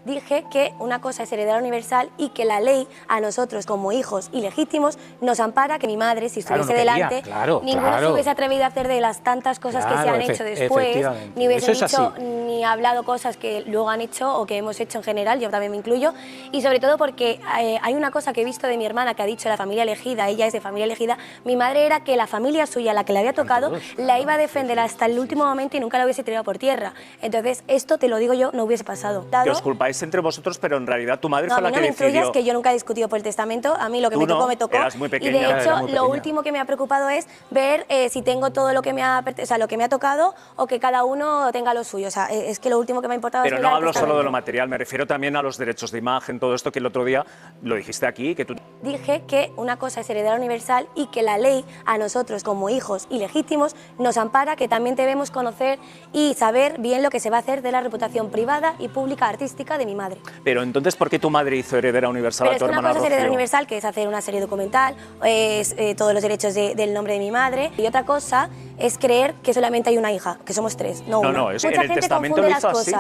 dije que una cosa es heredera universal y que la ley a nosotros como hijos ilegítimos nos ampara, que mi madre, si estuviese delante, ninguno se hubiese atrevido a hacer de las tantas cosas que se han hecho después, ni hubiese dicho ni hablado cosas que luego han hecho o que hemos hecho en general, yo también me incluyo, y sobre todo porque hay una cosa que he visto de mi hermana que ha dicho la familia elegida, ella es de familia elegida, mi madre era que la familia suya, la que le había tocado, la iba a defender hasta el último momento y nunca la hubiese tirado por tierra. Entonces esto, te lo digo yo, no hubiese pasado. Que os culpáis entre vosotros, pero en realidad tu madre fue la que decidió. No me incluyas, que yo nunca he discutido por el testamento, a mí lo que me tocó, me tocó. Eras muy pequeña. Y de hecho, lo último que me ha preocupado es ver si tengo todo lo que me ha, lo que me ha tocado o que cada uno tenga lo suyo. O sea, es que lo último que me ha importado pero es no hablo solo de lo material, me refiero también a los derechos de imagen, todo esto que el otro día lo dijiste aquí, que tú... Dije que una cosa es heredera universal y que la ley a nosotros como hijos ilegítimos nos ampara, que también debemos conocer y saber bien lo que se va a hacer de la reputación privada y pública artística de mi madre. Pero entonces, ¿por qué tu madre hizo heredera universal a tu hermana Rocío? Una cosa es heredera universal, que es hacer una serie documental, es todos los derechos del nombre de mi madre, y otra cosa es creer que solamente hay una hija, que somos tres, no una. No, es que en el testamento lo hizo así.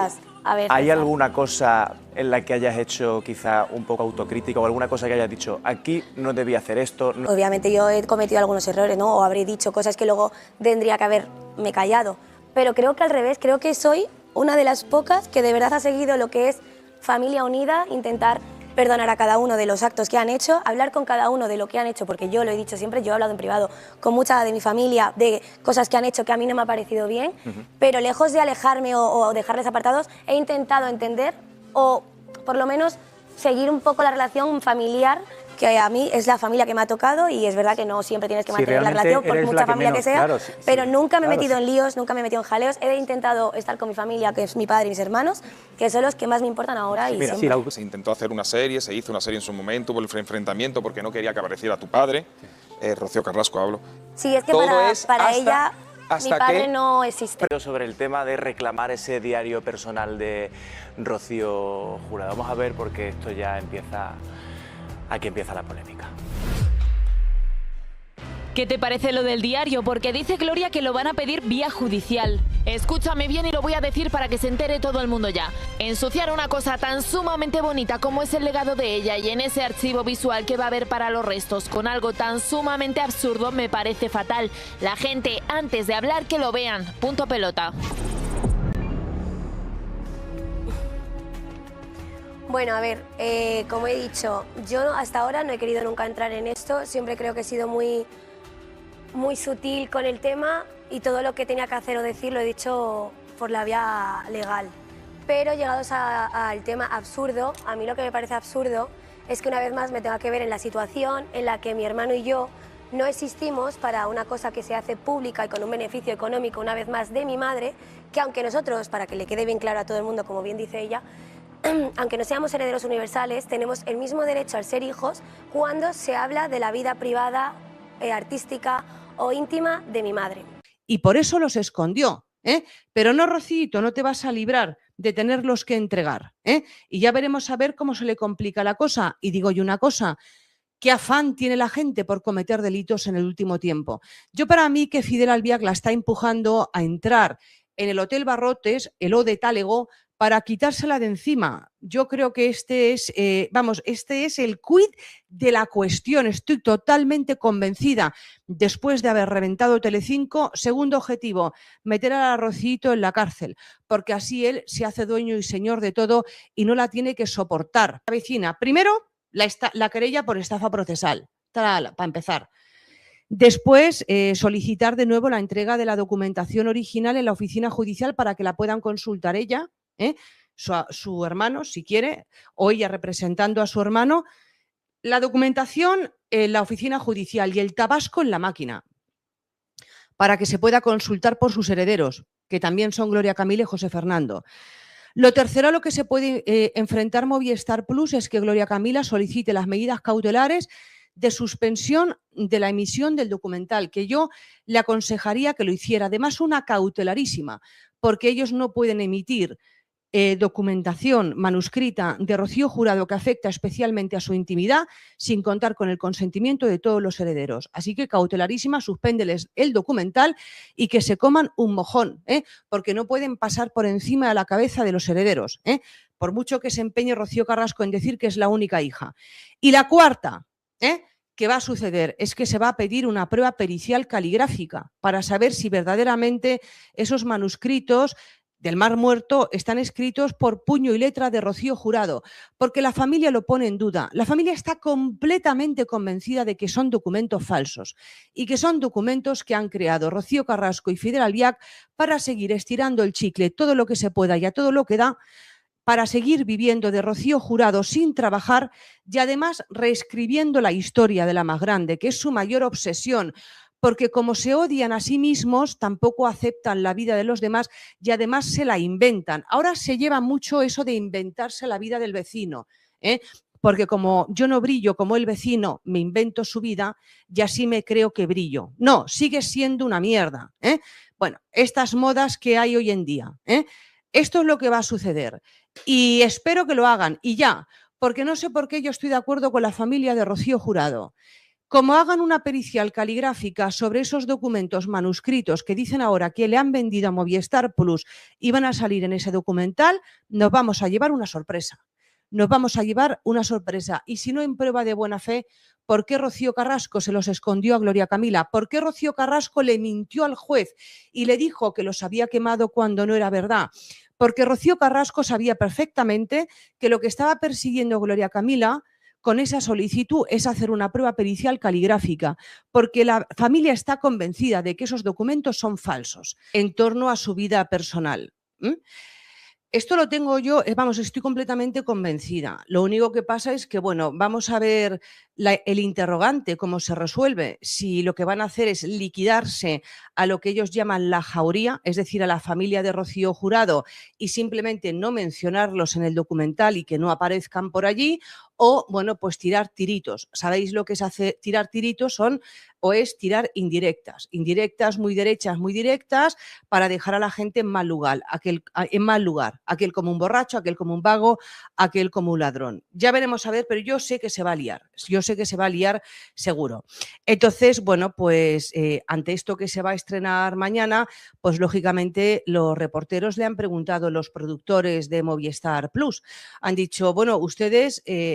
A ver, ¿hay alguna cosa en la que hayas hecho quizá un poco autocrítica o alguna cosa que hayas dicho, aquí no debía hacer esto? No... Obviamente yo he cometido algunos errores, ¿no? O habré dicho cosas que luego tendría que haberme callado. Pero creo que al revés, creo que soy una de las pocas que de verdad ha seguido lo que es familia unida, intentar perdonar a cada uno de los actos que han hecho, hablar con cada uno de lo que han hecho, porque yo lo he dicho siempre, yo he hablado en privado con mucha de mi familia de cosas que han hecho que a mí no me ha parecido bien, pero lejos de alejarme o dejarles apartados, he intentado entender o por lo menos seguir un poco la relación familiar, que a mí es la familia que me ha tocado, y es verdad que no siempre tienes que mantener la relación por mucha familia que sea, pero nunca me he metido en líos, nunca me he metido en jaleos, he intentado estar con mi familia, que es mi padre y mis hermanos, que son los que más me importan ahora. Y mira, se intentó hacer una serie, se hizo una serie en su momento, hubo el enfrentamiento porque no quería que apareciera tu padre, Rocío Carrasco hablo. Sí, es que para ella mi padre no existe. Pero sobre el tema de reclamar ese diario personal de Rocío Jurado, vamos a ver porque esto ya empieza... Aquí empieza la polémica. ¿Qué te parece lo del diario? Porque dice Gloria que lo van a pedir vía judicial. Escúchame bien y lo voy a decir para que se entere todo el mundo ya. Ensuciar una cosa tan sumamente bonita como es el legado de ella y en ese archivo visual que va a haber para los restos con algo tan sumamente absurdo me parece fatal. La gente, antes de hablar, que lo vean. Punto pelota. Bueno, a ver, como he dicho, yo hasta ahora no he querido nunca entrar en esto, siempre creo que he sido muy sutil con el tema y todo lo que tenía que hacer o decir lo he dicho por la vía legal. Pero llegados al tema absurdo, a mí lo que me parece absurdo es que una vez más me tenga que ver en la situación en la que mi hermano y yo no existimos para una cosa que se hace pública y con un beneficio económico, una vez más, de mi madre, que aunque nosotros, para que le quede bien claro a todo el mundo, como bien dice ella, aunque no seamos herederos universales, tenemos el mismo derecho al ser hijos cuando se habla de la vida privada, artística o íntima de mi madre. Y por eso los escondió, pero no, Rocito, no te vas a librar de tenerlos que entregar, y ya veremos a ver cómo se le complica la cosa. Y digo yo una cosa, ¿qué afán tiene la gente por cometer delitos en el último tiempo? Yo, para mí, que Fidel Albiac la está empujando a entrar en el Hotel Barrotes, el O de Talego, para quitársela de encima. Yo creo que este es el quid de la cuestión. Estoy totalmente convencida. Después de haber reventado Telecinco, segundo objetivo, meter a Rocito en la cárcel, porque así él se hace dueño y señor de todo y no la tiene que soportar. La vecina, primero, la querella por estafa procesal, para empezar. Después, solicitar de nuevo la entrega de la documentación original en la oficina judicial para que la puedan consultar ella, su hermano, si quiere, o ella representando a su hermano, la documentación en la oficina judicial y el tabasco en la máquina, para que se pueda consultar por sus herederos, que también son Gloria Camila y José Fernando. Lo tercero a lo que se puede enfrentar Movistar Plus es que Gloria Camila solicite las medidas cautelares de suspensión de la emisión del documental, que yo le aconsejaría que lo hiciera. Además, una cautelarísima, porque ellos no pueden emitir documentación manuscrita de Rocío Jurado que afecta especialmente a su intimidad, sin contar con el consentimiento de todos los herederos. Así que cautelarísima, suspéndeles el documental y que se coman un mojón, porque no pueden pasar por encima de la cabeza de los herederos, por mucho que se empeñe Rocío Carrasco en decir que es la única hija. Y la cuarta, que va a suceder es que se va a pedir una prueba pericial caligráfica para saber si verdaderamente esos manuscritos del Mar Muerto están escritos por puño y letra de Rocío Jurado, porque la familia lo pone en duda. La familia está completamente convencida de que son documentos falsos y que son documentos que han creado Rocío Carrasco y Fidel Albiac para seguir estirando el chicle todo lo que se pueda y a todo lo que da, para seguir viviendo de Rocío Jurado sin trabajar y además reescribiendo la historia de la más grande, que es su mayor obsesión, porque como se odian a sí mismos, tampoco aceptan la vida de los demás y además se la inventan. Ahora se lleva mucho eso de inventarse la vida del vecino, porque como yo no brillo como el vecino, me invento su vida y así me creo que brillo. No, sigue siendo una mierda. Bueno, estas modas que hay hoy en día. Esto es lo que va a suceder y espero que lo hagan y ya, porque no sé por qué yo estoy de acuerdo con la familia de Rocío Jurado. Como hagan una pericial caligráfica sobre esos documentos manuscritos que dicen ahora que le han vendido a Movistar Plus y van a salir en ese documental, nos vamos a llevar una sorpresa. Nos vamos a llevar una sorpresa. Y si no en prueba de buena fe, ¿por qué Rocío Carrasco se los escondió a Gloria Camila? ¿Por qué Rocío Carrasco le mintió al juez y le dijo que los había quemado cuando no era verdad? Porque Rocío Carrasco sabía perfectamente que lo que estaba persiguiendo Gloria Camila con esa solicitud es hacer una prueba pericial caligráfica, porque la familia está convencida de que esos documentos son falsos en torno a su vida personal. Esto lo tengo yo, vamos, estoy completamente convencida. Lo único que pasa es que, bueno, vamos a ver el interrogante, cómo se resuelve. Si lo que van a hacer es liquidarse a lo que ellos llaman la jauría, es decir, a la familia de Rocío Jurado, y simplemente no mencionarlos en el documental y que no aparezcan por allí, o, bueno, pues tirar tiritos. ¿Sabéis lo que se hace? Tirar tiritos es tirar indirectas muy derechas, muy directas, para dejar a la gente en mal lugar, aquel como un borracho, aquel como un vago, aquel como un ladrón. Ya veremos a ver, pero yo sé que se va a liar, seguro. Entonces, bueno, pues ante esto que se va a estrenar mañana, pues lógicamente los reporteros le han preguntado a los productores de Movistar Plus, han dicho, bueno, ustedes, ¿qué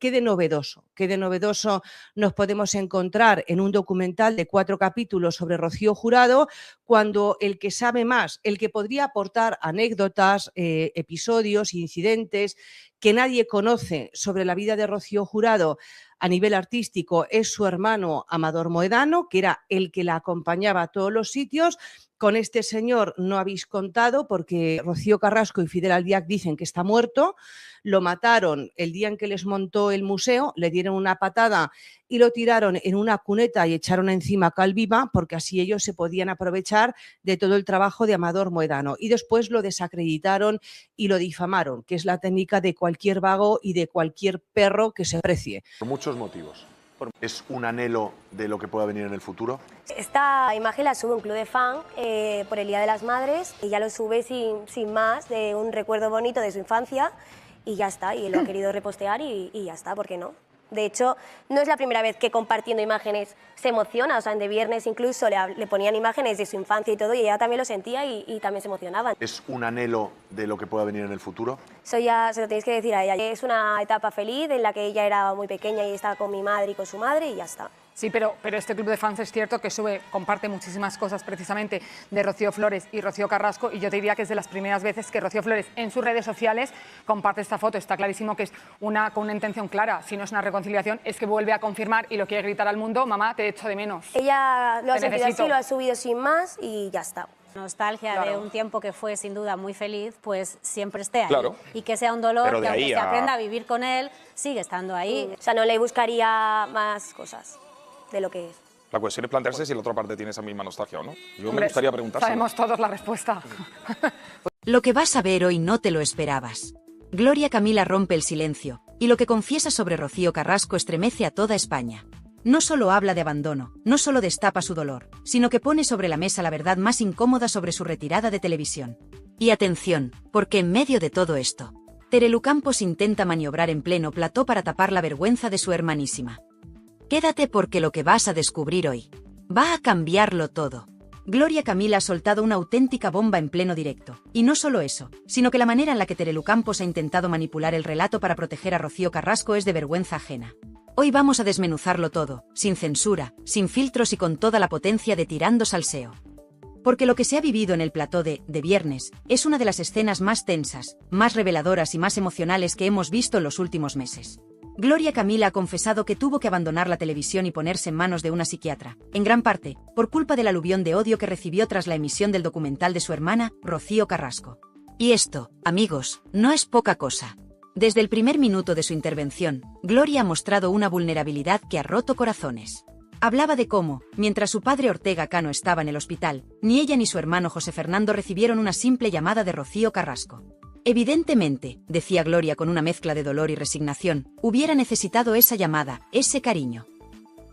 de novedoso? ¿Qué de novedoso nos podemos encontrar en un documental de 4 capítulos sobre Rocío Jurado, cuando el que sabe más, el que podría aportar anécdotas, episodios, incidentes que nadie conoce sobre la vida de Rocío Jurado a nivel artístico es su hermano Amador Moedano, que era el que la acompañaba a todos los sitios? Con este señor no habéis contado porque Rocío Carrasco y Fidel Albiac dicen que está muerto, lo mataron el día en que les montó el museo, le dieron una patada y lo tiraron en una cuneta y echaron encima cal viva, porque así ellos se podían aprovechar de todo el trabajo de Amador Moedano, y después lo desacreditaron y lo difamaron, que es la técnica de cualquier vago y de cualquier perro que se precie. Por muchos motivos. ¿Es un anhelo de lo que pueda venir en el futuro? Esta imagen la sube un club de fan por el Día de las Madres, y ya lo sube sin más, de un recuerdo bonito de su infancia, y ya está, y lo ha querido repostear y ya está, ¿por qué no? De hecho, no es la primera vez que compartiendo imágenes se emociona, o sea, en De Viernes incluso le ponían imágenes de su infancia y todo, y ella también lo sentía y también se emocionaban. ¿Es un anhelo de lo que pueda venir en el futuro? Eso ya se lo tenéis que decir a ella. Es una etapa feliz en la que ella era muy pequeña y estaba con mi madre y con su madre y ya está. Sí, pero este club de fans es cierto que comparte muchísimas cosas precisamente de Rocío Flores y Rocío Carrasco, y yo te diría que es de las primeras veces que Rocío Flores en sus redes sociales comparte esta foto. Está clarísimo que es con una intención clara. Si no es una reconciliación, es que vuelve a confirmar y lo quiere gritar al mundo: mamá, te echo de menos. Ella lo ha sentido así, lo ha subido sin más y ya está. Nostalgia de un tiempo que fue sin duda muy feliz, pues siempre esté ahí. Claro. Y que sea un dolor, Pero que aunque se aprenda a vivir con él, sigue estando ahí. O sea, no le buscaría más cosas de lo que es. La cuestión es plantearse si la otra parte tiene esa misma nostalgia o no. Yo me gustaría preguntarse. Sabemos todos la respuesta. Lo que vas a ver hoy no te lo esperabas. Gloria Camila rompe el silencio, y lo que confiesa sobre Rocío Carrasco estremece a toda España. No solo habla de abandono, no solo destapa su dolor, sino que pone sobre la mesa la verdad más incómoda sobre su retirada de televisión. Y atención, porque en medio de todo esto, Terelu Campos intenta maniobrar en pleno plató para tapar la vergüenza de su hermanísima. Quédate porque lo que vas a descubrir hoy va a cambiarlo todo. Gloria Camila ha soltado una auténtica bomba en pleno directo. Y no solo eso, sino que la manera en la que Terelu Campos ha intentado manipular el relato para proteger a Rocío Carrasco es de vergüenza ajena. Hoy vamos a desmenuzarlo todo, sin censura, sin filtros y con toda la potencia de Tirando Salseo. Porque lo que se ha vivido en el plató de Viernes es una de las escenas más tensas, más reveladoras y más emocionales que hemos visto en los últimos meses. Gloria Camila ha confesado que tuvo que abandonar la televisión y ponerse en manos de una psiquiatra, en gran parte, por culpa del aluvión de odio que recibió tras la emisión del documental de su hermana, Rocío Carrasco. Y esto, amigos, no es poca cosa. Desde el primer minuto de su intervención, Gloria ha mostrado una vulnerabilidad que ha roto corazones. Hablaba de cómo, mientras su padre Ortega Cano estaba en el hospital, ni ella ni su hermano José Fernando recibieron una simple llamada de Rocío Carrasco. Evidentemente, decía Gloria con una mezcla de dolor y resignación, hubiera necesitado esa llamada, ese cariño.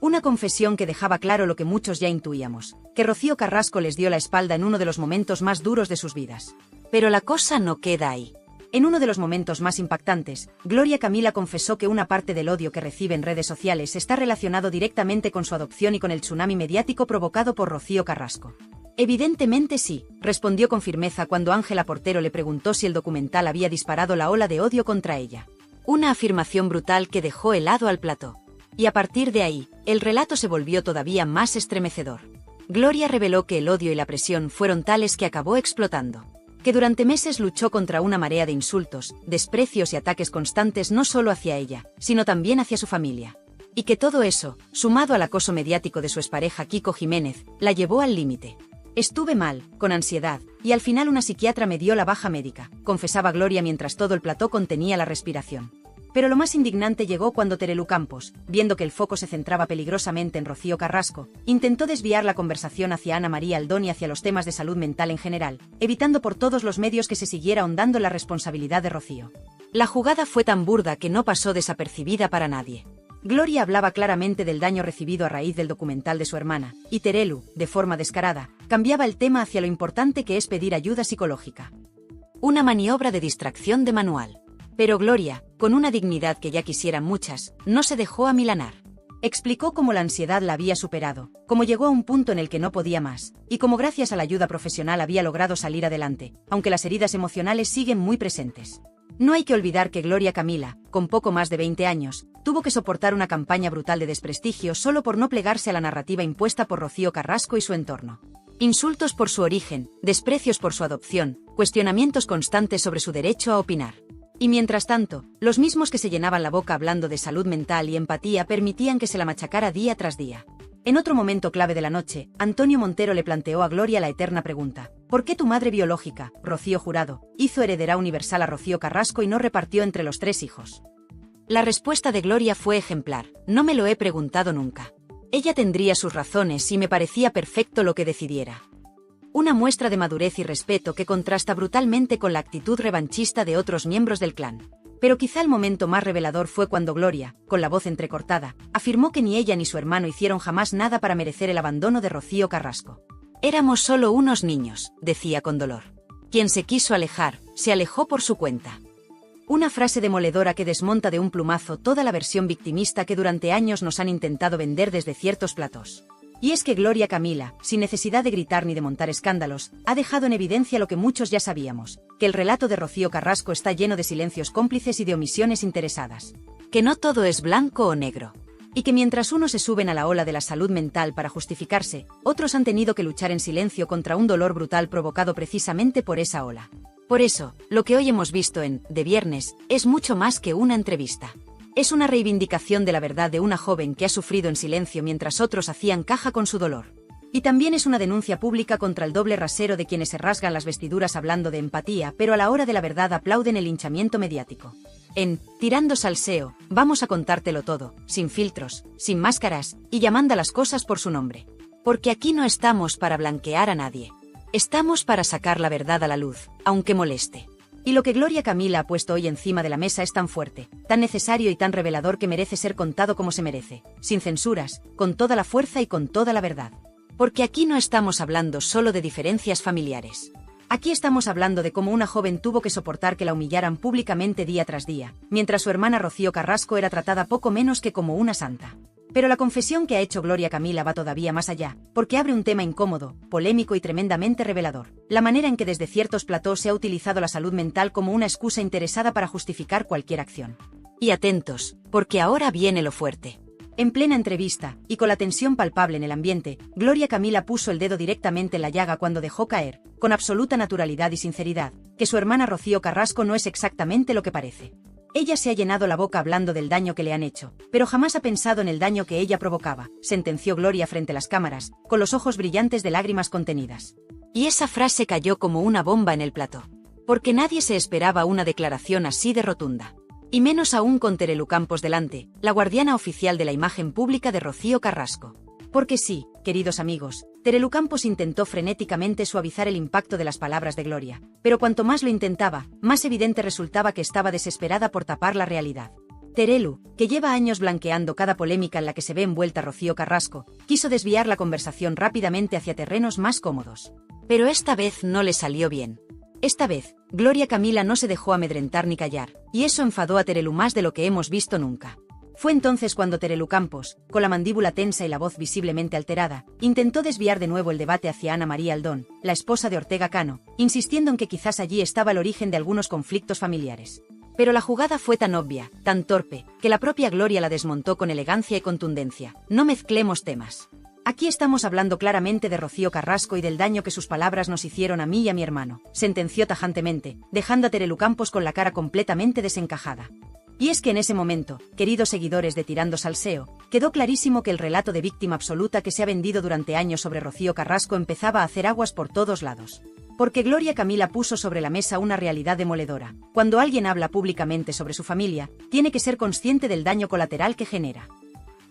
Una confesión que dejaba claro lo que muchos ya intuíamos, que Rocío Carrasco les dio la espalda en uno de los momentos más duros de sus vidas. Pero la cosa no queda ahí. En uno de los momentos más impactantes, Gloria Camila confesó que una parte del odio que recibe en redes sociales está relacionado directamente con su adopción y con el tsunami mediático provocado por Rocío Carrasco. Evidentemente sí, respondió con firmeza cuando Ángela Portero le preguntó si el documental había disparado la ola de odio contra ella. Una afirmación brutal que dejó helado al plató. Y a partir de ahí, el relato se volvió todavía más estremecedor. Gloria reveló que el odio y la presión fueron tales que acabó explotando. Que durante meses luchó contra una marea de insultos, desprecios y ataques constantes no solo hacia ella, sino también hacia su familia. Y que todo eso, sumado al acoso mediático de su expareja Kiko Jiménez, la llevó al límite. Estuve mal, con ansiedad, y al final una psiquiatra me dio la baja médica, confesaba Gloria mientras todo el plató contenía la respiración. Pero lo más indignante llegó cuando Terelu Campos, viendo que el foco se centraba peligrosamente en Rocío Carrasco, intentó desviar la conversación hacia Ana María Aldón y hacia los temas de salud mental en general, evitando por todos los medios que se siguiera ahondando la responsabilidad de Rocío. La jugada fue tan burda que no pasó desapercibida para nadie. Gloria hablaba claramente del daño recibido a raíz del documental de su hermana, y Terelu, de forma descarada, cambiaba el tema hacia lo importante que es pedir ayuda psicológica. Una maniobra de distracción de manual. Pero Gloria, con una dignidad que ya quisieran muchas, no se dejó amilanar. Explicó cómo la ansiedad la había superado, cómo llegó a un punto en el que no podía más, y cómo gracias a la ayuda profesional había logrado salir adelante, aunque las heridas emocionales siguen muy presentes. No hay que olvidar que Gloria Camila, con poco más de 20 años, tuvo que soportar una campaña brutal de desprestigio solo por no plegarse a la narrativa impuesta por Rocío Carrasco y su entorno. Insultos por su origen, desprecios por su adopción, cuestionamientos constantes sobre su derecho a opinar. Y mientras tanto, los mismos que se llenaban la boca hablando de salud mental y empatía permitían que se la machacara día tras día. En otro momento clave de la noche, Antonio Montero le planteó a Gloria la eterna pregunta: ¿por qué tu madre biológica, Rocío Jurado, hizo heredera universal a Rocío Carrasco y no repartió entre los 3 hijos? La respuesta de Gloria fue ejemplar: no me lo he preguntado nunca. Ella tendría sus razones y me parecía perfecto lo que decidiera. Una muestra de madurez y respeto que contrasta brutalmente con la actitud revanchista de otros miembros del clan. Pero quizá el momento más revelador fue cuando Gloria, con la voz entrecortada, afirmó que ni ella ni su hermano hicieron jamás nada para merecer el abandono de Rocío Carrasco. Éramos solo unos niños, decía con dolor. Quien se quiso alejar, se alejó por su cuenta. Una frase demoledora que desmonta de un plumazo toda la versión victimista que durante años nos han intentado vender desde ciertos platós. Y es que Gloria Camila, sin necesidad de gritar ni de montar escándalos, ha dejado en evidencia lo que muchos ya sabíamos, que el relato de Rocío Carrasco está lleno de silencios cómplices y de omisiones interesadas. Que no todo es blanco o negro. Y que mientras unos se suben a la ola de la salud mental para justificarse, otros han tenido que luchar en silencio contra un dolor brutal provocado precisamente por esa ola. Por eso, lo que hoy hemos visto en De Viernes es mucho más que una entrevista. Es una reivindicación de la verdad de una joven que ha sufrido en silencio mientras otros hacían caja con su dolor. Y también es una denuncia pública contra el doble rasero de quienes se rasgan las vestiduras hablando de empatía, pero a la hora de la verdad aplauden el linchamiento mediático. En Tirando Salseo, vamos a contártelo todo, sin filtros, sin máscaras, y llamando a las cosas por su nombre. Porque aquí no estamos para blanquear a nadie. Estamos para sacar la verdad a la luz, aunque moleste. Y lo que Gloria Camila ha puesto hoy encima de la mesa es tan fuerte, tan necesario y tan revelador que merece ser contado como se merece, sin censuras, con toda la fuerza y con toda la verdad. Porque aquí no estamos hablando solo de diferencias familiares. Aquí estamos hablando de cómo una joven tuvo que soportar que la humillaran públicamente día tras día, mientras su hermana Rocío Carrasco era tratada poco menos que como una santa. Pero la confesión que ha hecho Gloria Camila va todavía más allá, porque abre un tema incómodo, polémico y tremendamente revelador: la manera en que desde ciertos platós se ha utilizado la salud mental como una excusa interesada para justificar cualquier acción. Y atentos, porque ahora viene lo fuerte. En plena entrevista, y con la tensión palpable en el ambiente, Gloria Camila puso el dedo directamente en la llaga cuando dejó caer, con absoluta naturalidad y sinceridad, que su hermana Rocío Carrasco no es exactamente lo que parece. Ella se ha llenado la boca hablando del daño que le han hecho, pero jamás ha pensado en el daño que ella provocaba, sentenció Gloria frente a las cámaras, con los ojos brillantes de lágrimas contenidas. Y esa frase cayó como una bomba en el plató. Porque nadie se esperaba una declaración así de rotunda. Y menos aún con Terelu Campos delante, la guardiana oficial de la imagen pública de Rocío Carrasco. Porque sí, queridos amigos, Terelu Campos intentó frenéticamente suavizar el impacto de las palabras de Gloria, pero cuanto más lo intentaba, más evidente resultaba que estaba desesperada por tapar la realidad. Terelu, que lleva años blanqueando cada polémica en la que se ve envuelta Rocío Carrasco, quiso desviar la conversación rápidamente hacia terrenos más cómodos. Pero esta vez no le salió bien. Esta vez, Gloria Camila no se dejó amedrentar ni callar, y eso enfadó a Terelu más de lo que hemos visto nunca. Fue entonces cuando Terelu Campos, con la mandíbula tensa y la voz visiblemente alterada, intentó desviar de nuevo el debate hacia Ana María Aldón, la esposa de Ortega Cano, insistiendo en que quizás allí estaba el origen de algunos conflictos familiares. Pero la jugada fue tan obvia, tan torpe, que la propia Gloria la desmontó con elegancia y contundencia. No mezclemos temas. Aquí estamos hablando claramente de Rocío Carrasco y del daño que sus palabras nos hicieron a mí y a mi hermano, sentenció tajantemente, dejando a Terelu Campos con la cara completamente desencajada. Y es que en ese momento, queridos seguidores de Tirando Salseo, quedó clarísimo que el relato de víctima absoluta que se ha vendido durante años sobre Rocío Carrasco empezaba a hacer aguas por todos lados. Porque Gloria Camila puso sobre la mesa una realidad demoledora. Cuando alguien habla públicamente sobre su familia, tiene que ser consciente del daño colateral que genera.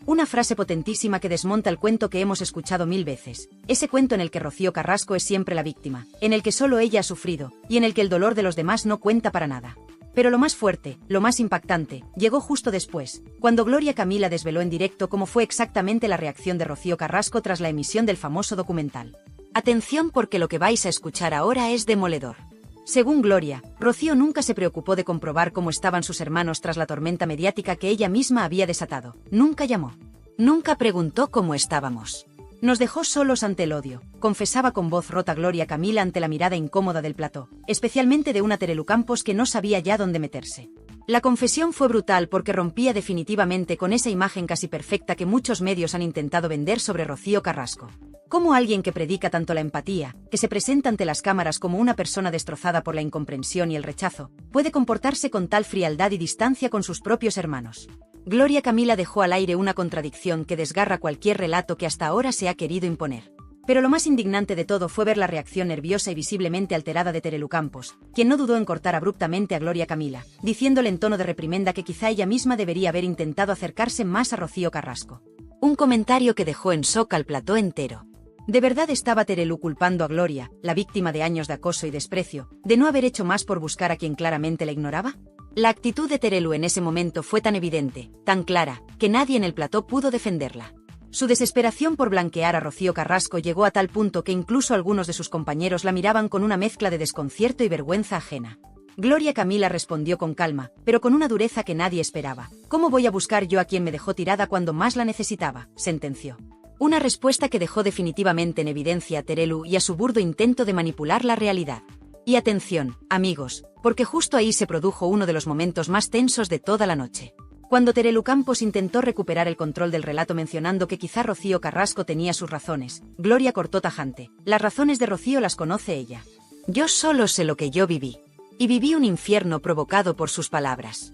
Una frase potentísima que desmonta el cuento que hemos escuchado 1000 veces. Ese cuento en el que Rocío Carrasco es siempre la víctima, en el que solo ella ha sufrido, y en el que el dolor de los demás no cuenta para nada. Pero lo más fuerte, lo más impactante, llegó justo después, cuando Gloria Camila desveló en directo cómo fue exactamente la reacción de Rocío Carrasco tras la emisión del famoso documental. Atención, porque lo que vais a escuchar ahora es demoledor. Según Gloria, Rocío nunca se preocupó de comprobar cómo estaban sus hermanos tras la tormenta mediática que ella misma había desatado. Nunca llamó. Nunca preguntó cómo estábamos. Nos dejó solos ante el odio, confesaba con voz rota Gloria Camila ante la mirada incómoda del plató, especialmente de una Terelu Campos que no sabía ya dónde meterse. La confesión fue brutal porque rompía definitivamente con esa imagen casi perfecta que muchos medios han intentado vender sobre Rocío Carrasco. Como alguien que predica tanto la empatía, que se presenta ante las cámaras como una persona destrozada por la incomprensión y el rechazo, puede comportarse con tal frialdad y distancia con sus propios hermanos. Gloria Camila dejó al aire una contradicción que desgarra cualquier relato que hasta ahora se ha querido imponer. Pero lo más indignante de todo fue ver la reacción nerviosa y visiblemente alterada de Terelu Campos, quien no dudó en cortar abruptamente a Gloria Camila, diciéndole en tono de reprimenda que quizá ella misma debería haber intentado acercarse más a Rocío Carrasco. Un comentario que dejó en shock al plató entero. ¿De verdad estaba Terelu culpando a Gloria, la víctima de años de acoso y desprecio, de no haber hecho más por buscar a quien claramente la ignoraba? La actitud de Terelu en ese momento fue tan evidente, tan clara, que nadie en el plató pudo defenderla. Su desesperación por blanquear a Rocío Carrasco llegó a tal punto que incluso algunos de sus compañeros la miraban con una mezcla de desconcierto y vergüenza ajena. Gloria Camila respondió con calma, pero con una dureza que nadie esperaba. ¿Cómo voy a buscar yo a quien me dejó tirada cuando más la necesitaba?, sentenció. Una respuesta que dejó definitivamente en evidencia a Terelu y a su burdo intento de manipular la realidad. Y atención, amigos, porque justo ahí se produjo uno de los momentos más tensos de toda la noche. Cuando Terelu Campos intentó recuperar el control del relato mencionando que quizá Rocío Carrasco tenía sus razones, Gloria cortó tajante. Las razones de Rocío las conoce ella. Yo solo sé lo que yo viví. Y viví un infierno provocado por sus palabras.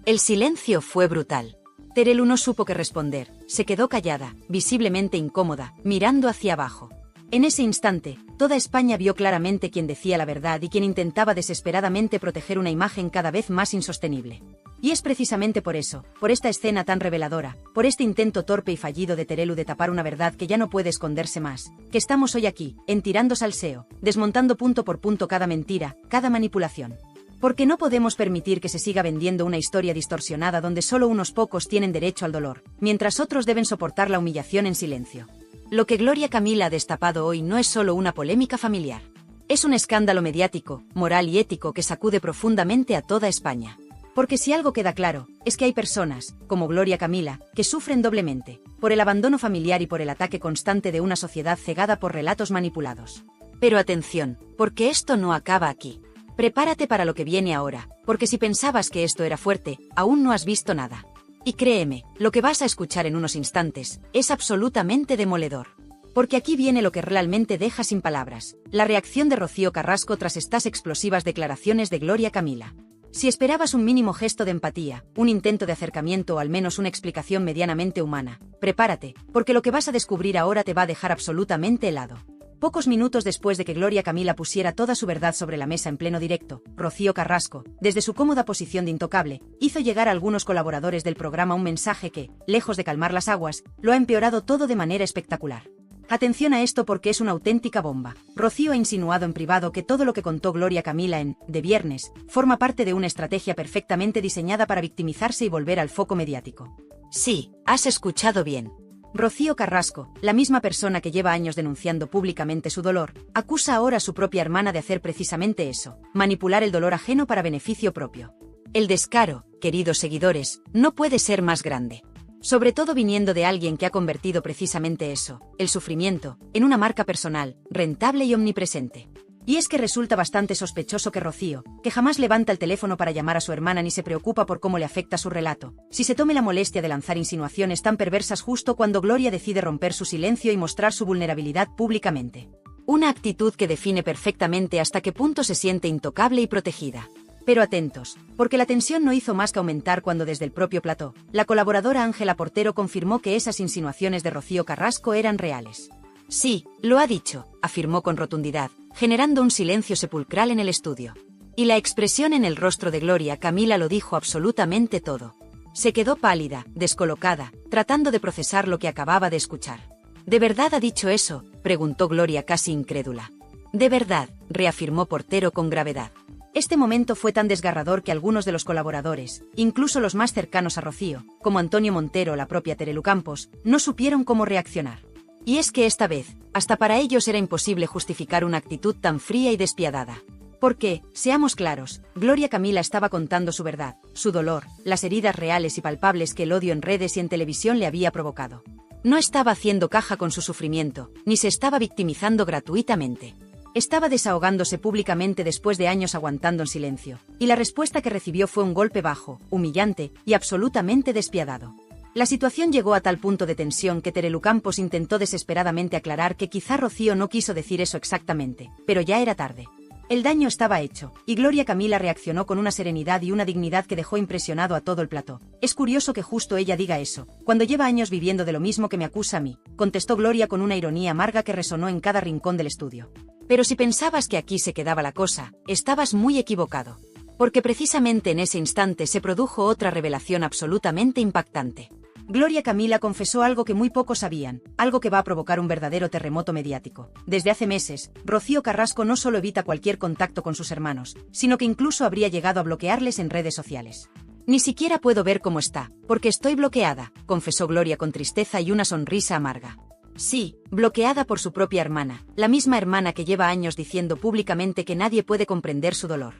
El silencio fue brutal. Terelu no supo qué responder, se quedó callada, visiblemente incómoda, mirando hacia abajo. En ese instante, toda España vio claramente quién decía la verdad y quién intentaba desesperadamente proteger una imagen cada vez más insostenible. Y es precisamente por eso, por esta escena tan reveladora, por este intento torpe y fallido de Terelu de tapar una verdad que ya no puede esconderse más, que estamos hoy aquí, en Tirando Salseo, desmontando punto por punto cada mentira, cada manipulación. Porque no podemos permitir que se siga vendiendo una historia distorsionada donde solo unos pocos tienen derecho al dolor, mientras otros deben soportar la humillación en silencio. Lo que Gloria Camila ha destapado hoy no es solo una polémica familiar. Es un escándalo mediático, moral y ético que sacude profundamente a toda España. Porque si algo queda claro, es que hay personas, como Gloria Camila, que sufren doblemente, por el abandono familiar y por el ataque constante de una sociedad cegada por relatos manipulados. Pero atención, porque esto no acaba aquí. Prepárate para lo que viene ahora, porque si pensabas que esto era fuerte, aún no has visto nada. Y créeme, lo que vas a escuchar en unos instantes es absolutamente demoledor. Porque aquí viene lo que realmente deja sin palabras, la reacción de Rocío Carrasco tras estas explosivas declaraciones de Gloria Camila. Si esperabas un mínimo gesto de empatía, un intento de acercamiento o al menos una explicación medianamente humana, prepárate, porque lo que vas a descubrir ahora te va a dejar absolutamente helado. Pocos minutos después de que Gloria Camila pusiera toda su verdad sobre la mesa en pleno directo, Rocío Carrasco, desde su cómoda posición de intocable, hizo llegar a algunos colaboradores del programa un mensaje que, lejos de calmar las aguas, lo ha empeorado todo de manera espectacular. Atención a esto porque es una auténtica bomba. Rocío ha insinuado en privado que todo lo que contó Gloria Camila en De Viernes forma parte de una estrategia perfectamente diseñada para victimizarse y volver al foco mediático. Sí, has escuchado bien. Rocío Carrasco, la misma persona que lleva años denunciando públicamente su dolor, acusa ahora a su propia hermana de hacer precisamente eso, manipular el dolor ajeno para beneficio propio. El descaro, queridos seguidores, no puede ser más grande. Sobre todo viniendo de alguien que ha convertido precisamente eso, el sufrimiento, en una marca personal, rentable y omnipresente. Y es que resulta bastante sospechoso que Rocío, que jamás levanta el teléfono para llamar a su hermana ni se preocupa por cómo le afecta su relato, si se tome la molestia de lanzar insinuaciones tan perversas justo cuando Gloria decide romper su silencio y mostrar su vulnerabilidad públicamente. Una actitud que define perfectamente hasta qué punto se siente intocable y protegida. Pero atentos, porque la tensión no hizo más que aumentar cuando desde el propio plató, la colaboradora Ángela Portero confirmó que esas insinuaciones de Rocío Carrasco eran reales. Sí, lo ha dicho, afirmó con rotundidad, generando un silencio sepulcral en el estudio. Y la expresión en el rostro de Gloria Camila lo dijo absolutamente todo. Se quedó pálida, descolocada, tratando de procesar lo que acababa de escuchar. ¿De verdad ha dicho eso?, preguntó Gloria casi incrédula. De verdad, reafirmó Portero con gravedad. Este momento fue tan desgarrador que algunos de los colaboradores, incluso los más cercanos a Rocío, como Antonio Montero o la propia Terelu Campos, no supieron cómo reaccionar. Y es que esta vez, hasta para ellos era imposible justificar una actitud tan fría y despiadada. Porque, seamos claros, Gloria Camila estaba contando su verdad, su dolor, las heridas reales y palpables que el odio en redes y en televisión le había provocado. No estaba haciendo caja con su sufrimiento, ni se estaba victimizando gratuitamente. Estaba desahogándose públicamente después de años aguantando en silencio, y la respuesta que recibió fue un golpe bajo, humillante y absolutamente despiadado. La situación llegó a tal punto de tensión que Terelu Campos intentó desesperadamente aclarar que quizá Rocío no quiso decir eso exactamente, pero ya era tarde. El daño estaba hecho, y Gloria Camila reaccionó con una serenidad y una dignidad que dejó impresionado a todo el plató. Es curioso que justo ella diga eso, cuando lleva años viviendo de lo mismo que me acusa a mí, contestó Gloria con una ironía amarga que resonó en cada rincón del estudio. Pero si pensabas que aquí se quedaba la cosa, estabas muy equivocado. Porque precisamente en ese instante se produjo otra revelación absolutamente impactante. Gloria Camila confesó algo que muy pocos sabían, algo que va a provocar un verdadero terremoto mediático. Desde hace meses, Rocío Carrasco no solo evita cualquier contacto con sus hermanos, sino que incluso habría llegado a bloquearles en redes sociales. Ni siquiera puedo ver cómo está, porque estoy bloqueada, confesó Gloria con tristeza y una sonrisa amarga. Sí, bloqueada por su propia hermana, la misma hermana que lleva años diciendo públicamente que nadie puede comprender su dolor.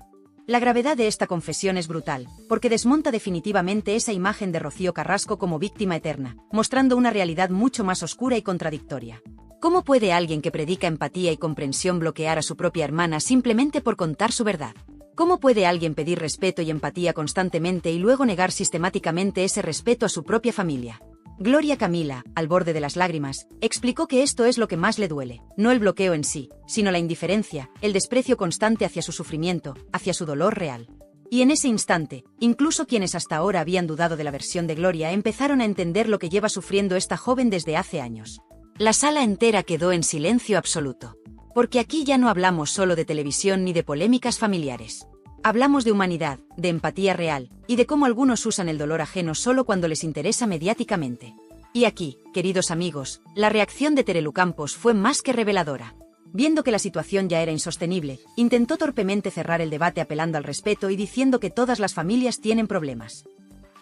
La gravedad de esta confesión es brutal, porque desmonta definitivamente esa imagen de Rocío Carrasco como víctima eterna, mostrando una realidad mucho más oscura y contradictoria. ¿Cómo puede alguien que predica empatía y comprensión bloquear a su propia hermana simplemente por contar su verdad? ¿Cómo puede alguien pedir respeto y empatía constantemente y luego negar sistemáticamente ese respeto a su propia familia? Gloria Camila, al borde de las lágrimas, explicó que esto es lo que más le duele, no el bloqueo en sí, sino la indiferencia, el desprecio constante hacia su sufrimiento, hacia su dolor real. Y en ese instante, incluso quienes hasta ahora habían dudado de la versión de Gloria empezaron a entender lo que lleva sufriendo esta joven desde hace años. La sala entera quedó en silencio absoluto. Porque aquí ya no hablamos solo de televisión ni de polémicas familiares. Hablamos de humanidad, de empatía real, y de cómo algunos usan el dolor ajeno solo cuando les interesa mediáticamente. Y aquí, queridos amigos, la reacción de Terelu Campos fue más que reveladora. Viendo que la situación ya era insostenible, intentó torpemente cerrar el debate apelando al respeto y diciendo que todas las familias tienen problemas.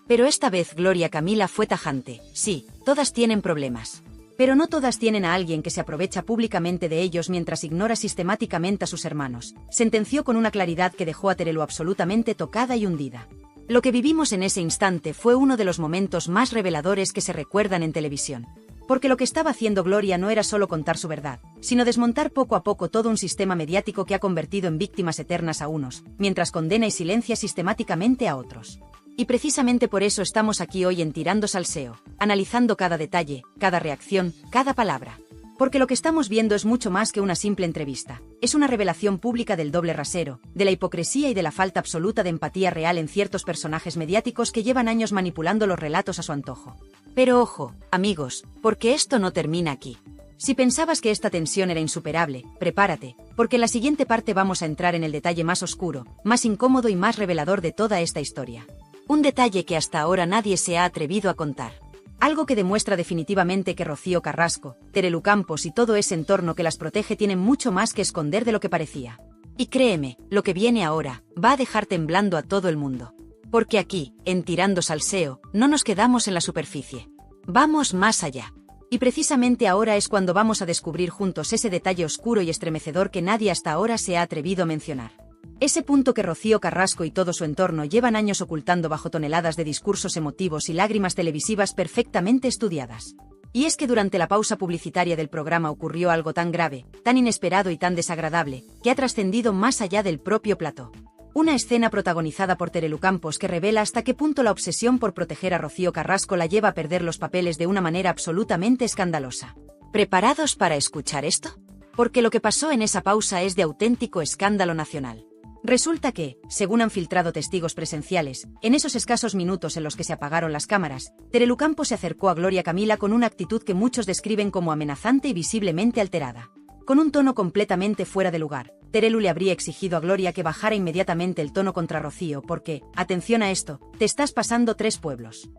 Pero esta vez Gloria Camila fue tajante, sí, todas tienen problemas. Pero no todas tienen a alguien que se aprovecha públicamente de ellos mientras ignora sistemáticamente a sus hermanos, sentenció con una claridad que dejó a Terelu absolutamente tocada y hundida. Lo que vivimos en ese instante fue uno de los momentos más reveladores que se recuerdan en televisión. Porque lo que estaba haciendo Gloria no era solo contar su verdad, sino desmontar poco a poco todo un sistema mediático que ha convertido en víctimas eternas a unos, mientras condena y silencia sistemáticamente a otros. Y precisamente por eso estamos aquí hoy en Tirando Salseo, analizando cada detalle, cada reacción, cada palabra. Porque lo que estamos viendo es mucho más que una simple entrevista. Es una revelación pública del doble rasero, de la hipocresía y de la falta absoluta de empatía real en ciertos personajes mediáticos que llevan años manipulando los relatos a su antojo. Pero ojo, amigos, porque esto no termina aquí. Si pensabas que esta tensión era insuperable, prepárate, porque en la siguiente parte vamos a entrar en el detalle más oscuro, más incómodo y más revelador de toda esta historia. Un detalle que hasta ahora nadie se ha atrevido a contar. Algo que demuestra definitivamente que Rocío Carrasco, Terelu Campos y todo ese entorno que las protege tienen mucho más que esconder de lo que parecía. Y créeme, lo que viene ahora, va a dejar temblando a todo el mundo. Porque aquí, en Tirando Salseo, no nos quedamos en la superficie. Vamos más allá. Y precisamente ahora es cuando vamos a descubrir juntos ese detalle oscuro y estremecedor que nadie hasta ahora se ha atrevido a mencionar. Ese punto que Rocío Carrasco y todo su entorno llevan años ocultando bajo toneladas de discursos emotivos y lágrimas televisivas perfectamente estudiadas. Y es que durante la pausa publicitaria del programa ocurrió algo tan grave, tan inesperado y tan desagradable, que ha trascendido más allá del propio plató. Una escena protagonizada por Terelu Campos que revela hasta qué punto la obsesión por proteger a Rocío Carrasco la lleva a perder los papeles de una manera absolutamente escandalosa. ¿Preparados para escuchar esto? Porque lo que pasó en esa pausa es de auténtico escándalo nacional. Resulta que, según han filtrado testigos presenciales, en esos escasos minutos en los que se apagaron las cámaras, Terelu Campos se acercó a Gloria Camila con una actitud que muchos describen como amenazante y visiblemente alterada. Con un tono completamente fuera de lugar, Terelu le habría exigido a Gloria que bajara inmediatamente el tono contra Rocío porque, atención a esto, te estás pasando 3 pueblos.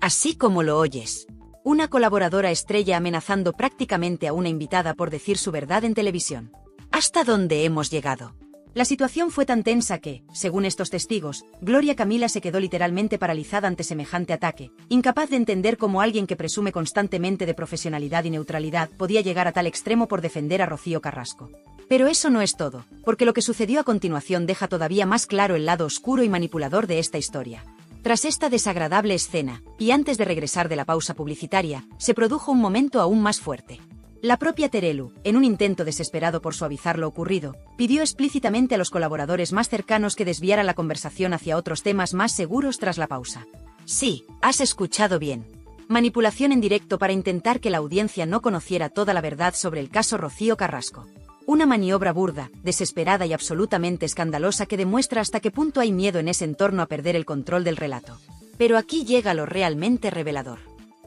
Así como lo oyes. Una colaboradora estrella amenazando prácticamente a una invitada por decir su verdad en televisión. ¿Hasta dónde hemos llegado? La situación fue tan tensa que, según estos testigos, Gloria Camila se quedó literalmente paralizada ante semejante ataque, incapaz de entender cómo alguien que presume constantemente de profesionalidad y neutralidad podía llegar a tal extremo por defender a Rocío Carrasco. Pero eso no es todo, porque lo que sucedió a continuación deja todavía más claro el lado oscuro y manipulador de esta historia. Tras esta desagradable escena, y antes de regresar de la pausa publicitaria, se produjo un momento aún más fuerte. La propia Terelu, en un intento desesperado por suavizar lo ocurrido, pidió explícitamente a los colaboradores más cercanos que desviaran la conversación hacia otros temas más seguros tras la pausa. Sí, has escuchado bien. Manipulación en directo para intentar que la audiencia no conociera toda la verdad sobre el caso Rocío Carrasco. Una maniobra burda, desesperada y absolutamente escandalosa que demuestra hasta qué punto hay miedo en ese entorno a perder el control del relato. Pero aquí llega lo realmente revelador.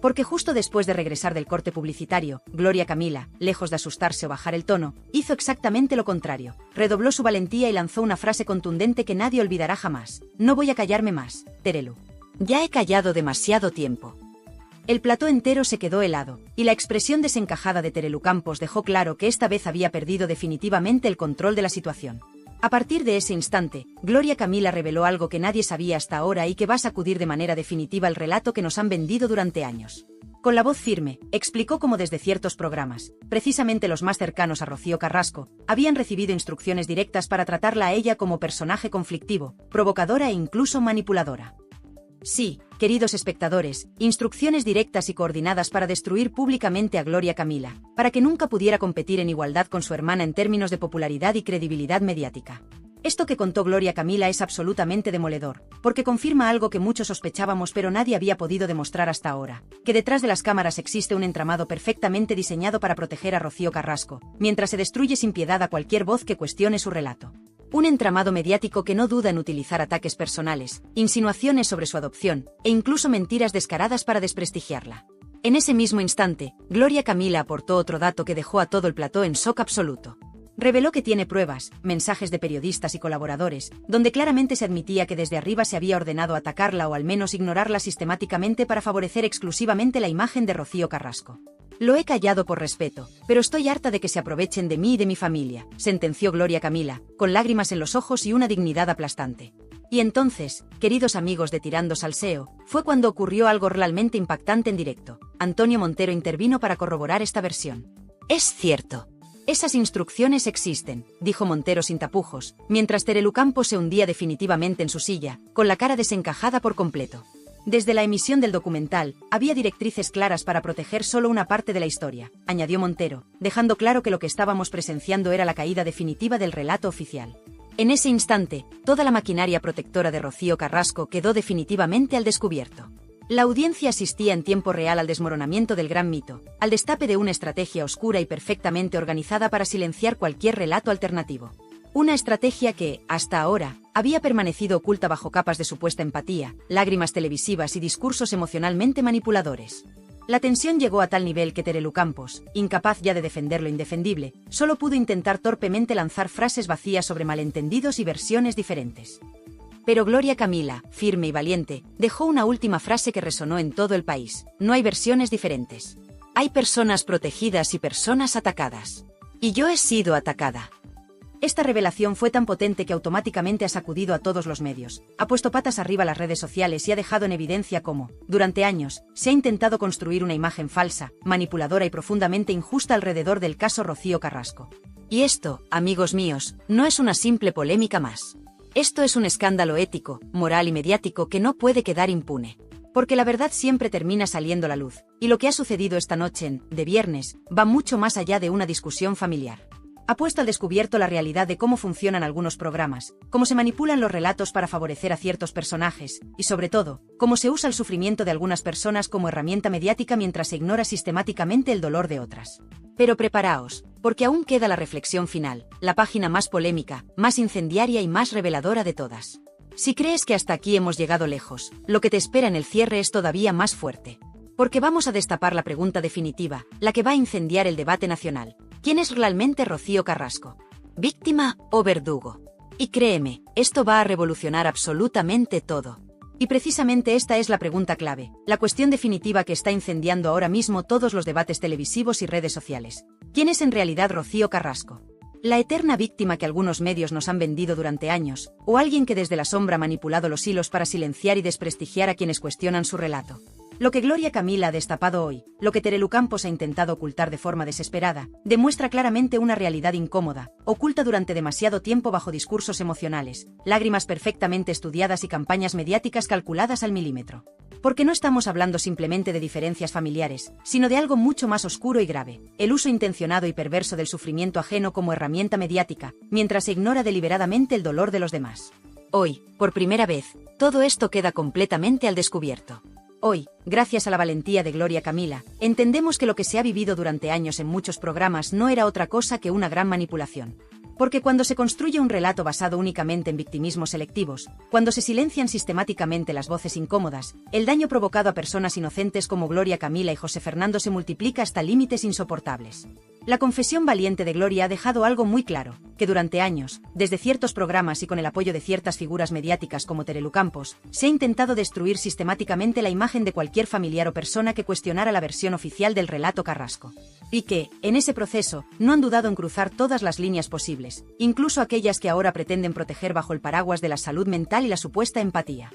Porque justo después de regresar del corte publicitario, Gloria Camila, lejos de asustarse o bajar el tono, hizo exactamente lo contrario. Redobló su valentía y lanzó una frase contundente que nadie olvidará jamás. No voy a callarme más, Terelu. Ya he callado demasiado tiempo. El plató entero se quedó helado, y la expresión desencajada de Terelu Campos dejó claro que esta vez había perdido definitivamente el control de la situación. A partir de ese instante, Gloria Camila reveló algo que nadie sabía hasta ahora y que va a sacudir de manera definitiva el relato que nos han vendido durante años. Con la voz firme, explicó cómo desde ciertos programas, precisamente los más cercanos a Rocío Carrasco, habían recibido instrucciones directas para tratarla a ella como personaje conflictivo, provocadora e incluso manipuladora. Sí, queridos espectadores, instrucciones directas y coordinadas para destruir públicamente a Gloria Camila, para que nunca pudiera competir en igualdad con su hermana en términos de popularidad y credibilidad mediática. Esto que contó Gloria Camila es absolutamente demoledor, porque confirma algo que muchos sospechábamos pero nadie había podido demostrar hasta ahora, que detrás de las cámaras existe un entramado perfectamente diseñado para proteger a Rocío Carrasco, mientras se destruye sin piedad a cualquier voz que cuestione su relato. Un entramado mediático que no duda en utilizar ataques personales, insinuaciones sobre su adopción, e incluso mentiras descaradas para desprestigiarla. En ese mismo instante, Gloria Camila aportó otro dato que dejó a todo el plató en shock absoluto. Reveló que tiene pruebas, mensajes de periodistas y colaboradores, donde claramente se admitía que desde arriba se había ordenado atacarla o al menos ignorarla sistemáticamente para favorecer exclusivamente la imagen de Rocío Carrasco. Lo he callado por respeto, pero estoy harta de que se aprovechen de mí y de mi familia, sentenció Gloria Camila, con lágrimas en los ojos y una dignidad aplastante. Y entonces, queridos amigos de Tirando Salseo, fue cuando ocurrió algo realmente impactante en directo. Antonio Montero intervino para corroborar esta versión. Es cierto. Esas instrucciones existen, dijo Montero sin tapujos, mientras Terelu Campos se hundía definitivamente en su silla, con la cara desencajada por completo. Desde la emisión del documental, había directrices claras para proteger solo una parte de la historia, añadió Montero, dejando claro que lo que estábamos presenciando era la caída definitiva del relato oficial. En ese instante, toda la maquinaria protectora de Rocío Carrasco quedó definitivamente al descubierto. La audiencia asistía en tiempo real al desmoronamiento del gran mito, al destape de una estrategia oscura y perfectamente organizada para silenciar cualquier relato alternativo. Una estrategia que, hasta ahora, había permanecido oculta bajo capas de supuesta empatía, lágrimas televisivas y discursos emocionalmente manipuladores. La tensión llegó a tal nivel que Terelu Campos, incapaz ya de defender lo indefendible, solo pudo intentar torpemente lanzar frases vacías sobre malentendidos y versiones diferentes. Pero Gloria Camila, firme y valiente, dejó una última frase que resonó en todo el país. No hay versiones diferentes. Hay personas protegidas y personas atacadas. Y yo he sido atacada. Esta revelación fue tan potente que automáticamente ha sacudido a todos los medios, ha puesto patas arriba las redes sociales y ha dejado en evidencia cómo, durante años, se ha intentado construir una imagen falsa, manipuladora y profundamente injusta alrededor del caso Rocío Carrasco. Y esto, amigos míos, no es una simple polémica más. Esto es un escándalo ético, moral y mediático que no puede quedar impune. Porque la verdad siempre termina saliendo a la luz, y lo que ha sucedido esta noche, de viernes, va mucho más allá de una discusión familiar. Ha puesto al descubierto la realidad de cómo funcionan algunos programas, cómo se manipulan los relatos para favorecer a ciertos personajes, y sobre todo, cómo se usa el sufrimiento de algunas personas como herramienta mediática mientras se ignora sistemáticamente el dolor de otras. Pero preparaos, porque aún queda la reflexión final, la página más polémica, más incendiaria y más reveladora de todas. Si crees que hasta aquí hemos llegado lejos, lo que te espera en el cierre es todavía más fuerte. Porque vamos a destapar la pregunta definitiva, la que va a incendiar el debate nacional. ¿Quién es realmente Rocío Carrasco? ¿Víctima o verdugo? Y créeme, esto va a revolucionar absolutamente todo. Y precisamente esta es la pregunta clave, la cuestión definitiva que está incendiando ahora mismo todos los debates televisivos y redes sociales. ¿Quién es en realidad Rocío Carrasco? ¿La eterna víctima que algunos medios nos han vendido durante años, o alguien que desde la sombra ha manipulado los hilos para silenciar y desprestigiar a quienes cuestionan su relato? Lo que Gloria Camila ha destapado hoy, lo que Terelu Campos ha intentado ocultar de forma desesperada, demuestra claramente una realidad incómoda, oculta durante demasiado tiempo bajo discursos emocionales, lágrimas perfectamente estudiadas y campañas mediáticas calculadas al milímetro. Porque no estamos hablando simplemente de diferencias familiares, sino de algo mucho más oscuro y grave, el uso intencionado y perverso del sufrimiento ajeno como herramienta mediática, mientras se ignora deliberadamente el dolor de los demás. Hoy, por primera vez, todo esto queda completamente al descubierto. Hoy, gracias a la valentía de Gloria Camila, entendemos que lo que se ha vivido durante años en muchos programas no era otra cosa que una gran manipulación. Porque cuando se construye un relato basado únicamente en victimismos selectivos, cuando se silencian sistemáticamente las voces incómodas, el daño provocado a personas inocentes como Gloria Camila y José Fernando se multiplica hasta límites insoportables. La confesión valiente de Gloria ha dejado algo muy claro, que durante años, desde ciertos programas y con el apoyo de ciertas figuras mediáticas como Terelu Campos, se ha intentado destruir sistemáticamente la imagen de cualquier familiar o persona que cuestionara la versión oficial del relato Carrasco. Y que, en ese proceso, no han dudado en cruzar todas las líneas posibles, incluso aquellas que ahora pretenden proteger bajo el paraguas de la salud mental y la supuesta empatía.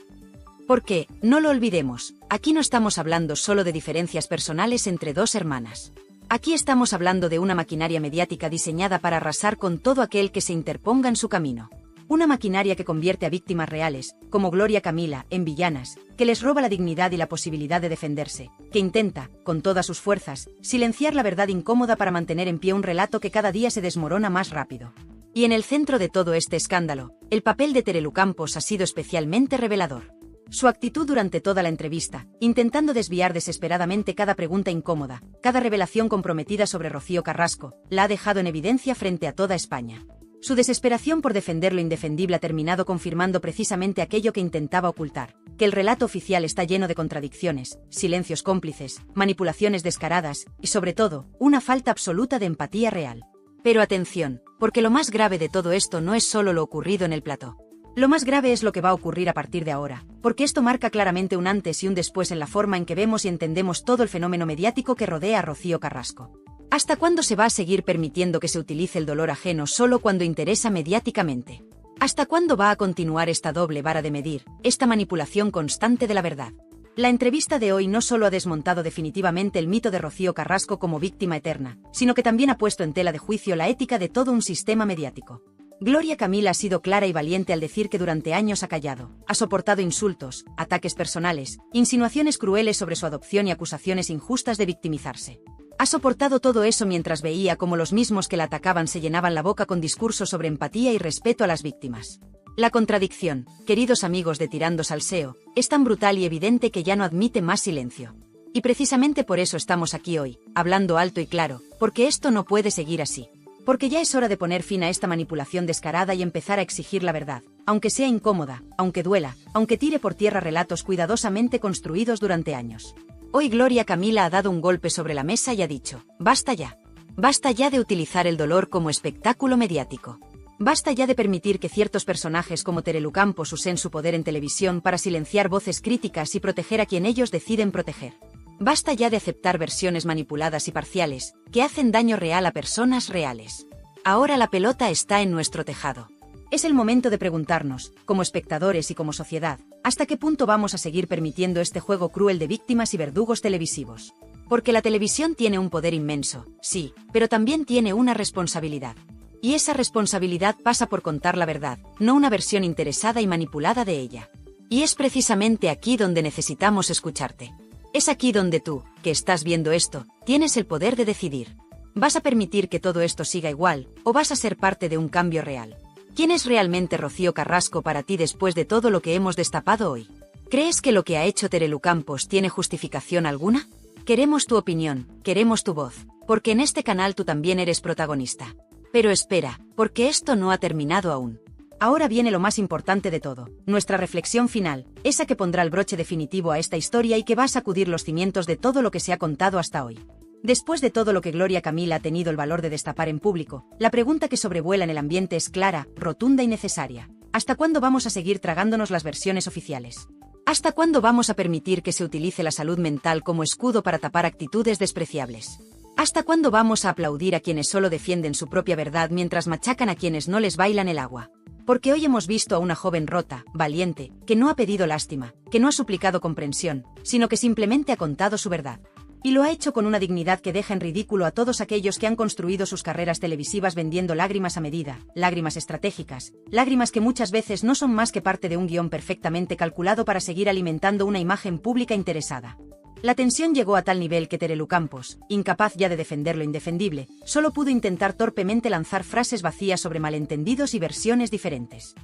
Porque, no lo olvidemos, aquí no estamos hablando solo de diferencias personales entre dos hermanas. Aquí estamos hablando de una maquinaria mediática diseñada para arrasar con todo aquel que se interponga en su camino. Una maquinaria que convierte a víctimas reales, como Gloria Camila, en villanas, que les roba la dignidad y la posibilidad de defenderse, que intenta, con todas sus fuerzas, silenciar la verdad incómoda para mantener en pie un relato que cada día se desmorona más rápido. Y en el centro de todo este escándalo, el papel de Terelu Campos ha sido especialmente revelador. Su actitud durante toda la entrevista, intentando desviar desesperadamente cada pregunta incómoda, cada revelación comprometida sobre Rocío Carrasco, la ha dejado en evidencia frente a toda España. Su desesperación por defender lo indefendible ha terminado confirmando precisamente aquello que intentaba ocultar, que el relato oficial está lleno de contradicciones, silencios cómplices, manipulaciones descaradas y, sobre todo, una falta absoluta de empatía real. Pero atención, porque lo más grave de todo esto no es solo lo ocurrido en el plató. Lo más grave es lo que va a ocurrir a partir de ahora, porque esto marca claramente un antes y un después en la forma en que vemos y entendemos todo el fenómeno mediático que rodea a Rocío Carrasco. ¿Hasta cuándo se va a seguir permitiendo que se utilice el dolor ajeno solo cuando interesa mediáticamente? ¿Hasta cuándo va a continuar esta doble vara de medir, esta manipulación constante de la verdad? La entrevista de hoy no solo ha desmontado definitivamente el mito de Rocío Carrasco como víctima eterna, sino que también ha puesto en tela de juicio la ética de todo un sistema mediático. Gloria Camila ha sido clara y valiente al decir que durante años ha callado, ha soportado insultos, ataques personales, insinuaciones crueles sobre su adopción y acusaciones injustas de victimizarse. Ha soportado todo eso mientras veía cómo los mismos que la atacaban se llenaban la boca con discursos sobre empatía y respeto a las víctimas. La contradicción, queridos amigos de Tirando Salseo, es tan brutal y evidente que ya no admite más silencio. Y precisamente por eso estamos aquí hoy, hablando alto y claro, porque esto no puede seguir así. Porque ya es hora de poner fin a esta manipulación descarada y empezar a exigir la verdad, aunque sea incómoda, aunque duela, aunque tire por tierra relatos cuidadosamente construidos durante años. Hoy Gloria Camila ha dado un golpe sobre la mesa y ha dicho, basta ya. Basta ya de utilizar el dolor como espectáculo mediático. Basta ya de permitir que ciertos personajes como Terelu Campos usen su poder en televisión para silenciar voces críticas y proteger a quien ellos deciden proteger. Basta ya de aceptar versiones manipuladas y parciales, que hacen daño real a personas reales. Ahora la pelota está en nuestro tejado. Es el momento de preguntarnos, como espectadores y como sociedad, ¿hasta qué punto vamos a seguir permitiendo este juego cruel de víctimas y verdugos televisivos? Porque la televisión tiene un poder inmenso, sí, pero también tiene una responsabilidad. Y esa responsabilidad pasa por contar la verdad, no una versión interesada y manipulada de ella. Y es precisamente aquí donde necesitamos escucharte. Es aquí donde tú, que estás viendo esto, tienes el poder de decidir. ¿Vas a permitir que todo esto siga igual, o vas a ser parte de un cambio real? ¿Quién es realmente Rocío Carrasco para ti después de todo lo que hemos destapado hoy? ¿Crees que lo que ha hecho Terelu Campos tiene justificación alguna? Queremos tu opinión, queremos tu voz, porque en este canal tú también eres protagonista. Pero espera, porque esto no ha terminado aún. Ahora viene lo más importante de todo, nuestra reflexión final, esa que pondrá el broche definitivo a esta historia y que va a sacudir los cimientos de todo lo que se ha contado hasta hoy. Después de todo lo que Gloria Camila ha tenido el valor de destapar en público, la pregunta que sobrevuela en el ambiente es clara, rotunda y necesaria. ¿Hasta cuándo vamos a seguir tragándonos las versiones oficiales? ¿Hasta cuándo vamos a permitir que se utilice la salud mental como escudo para tapar actitudes despreciables? ¿Hasta cuándo vamos a aplaudir a quienes solo defienden su propia verdad mientras machacan a quienes no les bailan el agua? Porque hoy hemos visto a una joven rota, valiente, que no ha pedido lástima, que no ha suplicado comprensión, sino que simplemente ha contado su verdad. Y lo ha hecho con una dignidad que deja en ridículo a todos aquellos que han construido sus carreras televisivas vendiendo lágrimas a medida, lágrimas estratégicas, lágrimas que muchas veces no son más que parte de un guión perfectamente calculado para seguir alimentando una imagen pública interesada. La tensión llegó a tal nivel que Terelu Campos, incapaz ya de defender lo indefendible, solo pudo intentar torpemente lanzar frases vacías sobre malentendidos y versiones diferentes.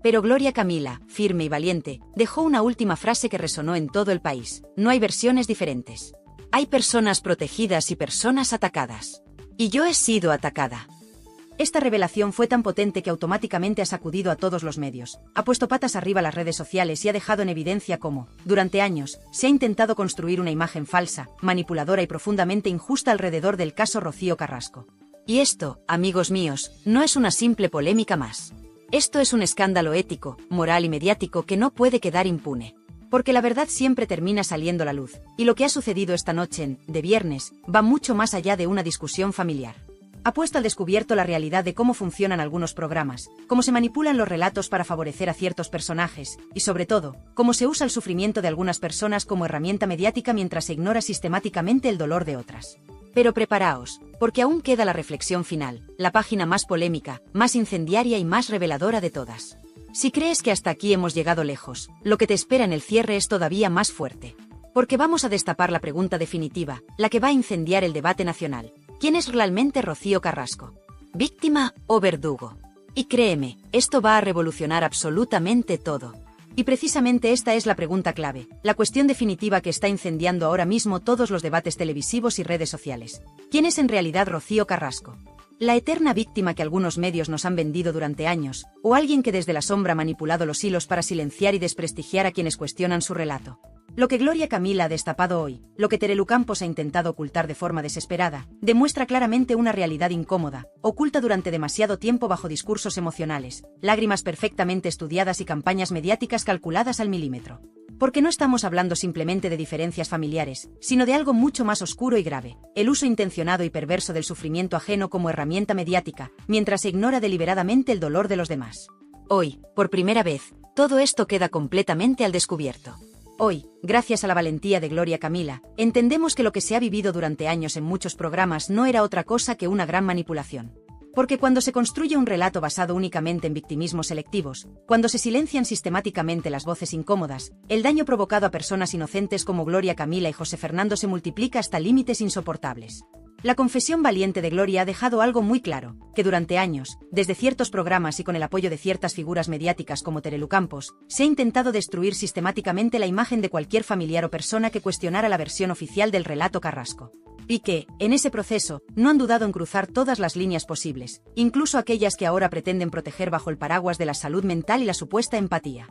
Pero Gloria Camila, firme y valiente, dejó una última frase que resonó en todo el país: no hay versiones diferentes. Hay personas protegidas y personas atacadas. Y yo he sido atacada. Esta revelación fue tan potente que automáticamente ha sacudido a todos los medios, ha puesto patas arriba las redes sociales y ha dejado en evidencia cómo, durante años, se ha intentado construir una imagen falsa, manipuladora y profundamente injusta alrededor del caso Rocío Carrasco. Y esto, amigos míos, no es una simple polémica más. Esto es un escándalo ético, moral y mediático que no puede quedar impune. Porque la verdad siempre termina saliendo a la luz, y lo que ha sucedido esta noche, de viernes, va mucho más allá de una discusión familiar. Ha puesto al descubierto la realidad de cómo funcionan algunos programas, cómo se manipulan los relatos para favorecer a ciertos personajes, y sobre todo, cómo se usa el sufrimiento de algunas personas como herramienta mediática mientras se ignora sistemáticamente el dolor de otras. Pero preparaos, porque aún queda la reflexión final, la página más polémica, más incendiaria y más reveladora de todas. Si crees que hasta aquí hemos llegado lejos, lo que te espera en el cierre es todavía más fuerte. Porque vamos a destapar la pregunta definitiva, la que va a incendiar el debate nacional. ¿Quién es realmente Rocío Carrasco? ¿Víctima o verdugo? Y créeme, esto va a revolucionar absolutamente todo. Y precisamente esta es la pregunta clave, la cuestión definitiva que está incendiando ahora mismo todos los debates televisivos y redes sociales. ¿Quién es en realidad Rocío Carrasco? ¿La eterna víctima que algunos medios nos han vendido durante años, o alguien que desde la sombra ha manipulado los hilos para silenciar y desprestigiar a quienes cuestionan su relato? Lo que Gloria Camila ha destapado hoy, lo que Terelu Campos ha intentado ocultar de forma desesperada, demuestra claramente una realidad incómoda, oculta durante demasiado tiempo bajo discursos emocionales, lágrimas perfectamente estudiadas y campañas mediáticas calculadas al milímetro. Porque no estamos hablando simplemente de diferencias familiares, sino de algo mucho más oscuro y grave, el uso intencionado y perverso del sufrimiento ajeno como herramienta mediática, mientras se ignora deliberadamente el dolor de los demás. Hoy, por primera vez, todo esto queda completamente al descubierto. Hoy, gracias a la valentía de Gloria Camila, entendemos que lo que se ha vivido durante años en muchos programas no era otra cosa que una gran manipulación. Porque cuando se construye un relato basado únicamente en victimismos selectivos, cuando se silencian sistemáticamente las voces incómodas, el daño provocado a personas inocentes como Gloria Camila y José Fernando se multiplica hasta límites insoportables. La confesión valiente de Gloria ha dejado algo muy claro, que durante años, desde ciertos programas y con el apoyo de ciertas figuras mediáticas como Terelu Campos, se ha intentado destruir sistemáticamente la imagen de cualquier familiar o persona que cuestionara la versión oficial del relato Carrasco. Y que, en ese proceso, no han dudado en cruzar todas las líneas posibles, incluso aquellas que ahora pretenden proteger bajo el paraguas de la salud mental y la supuesta empatía.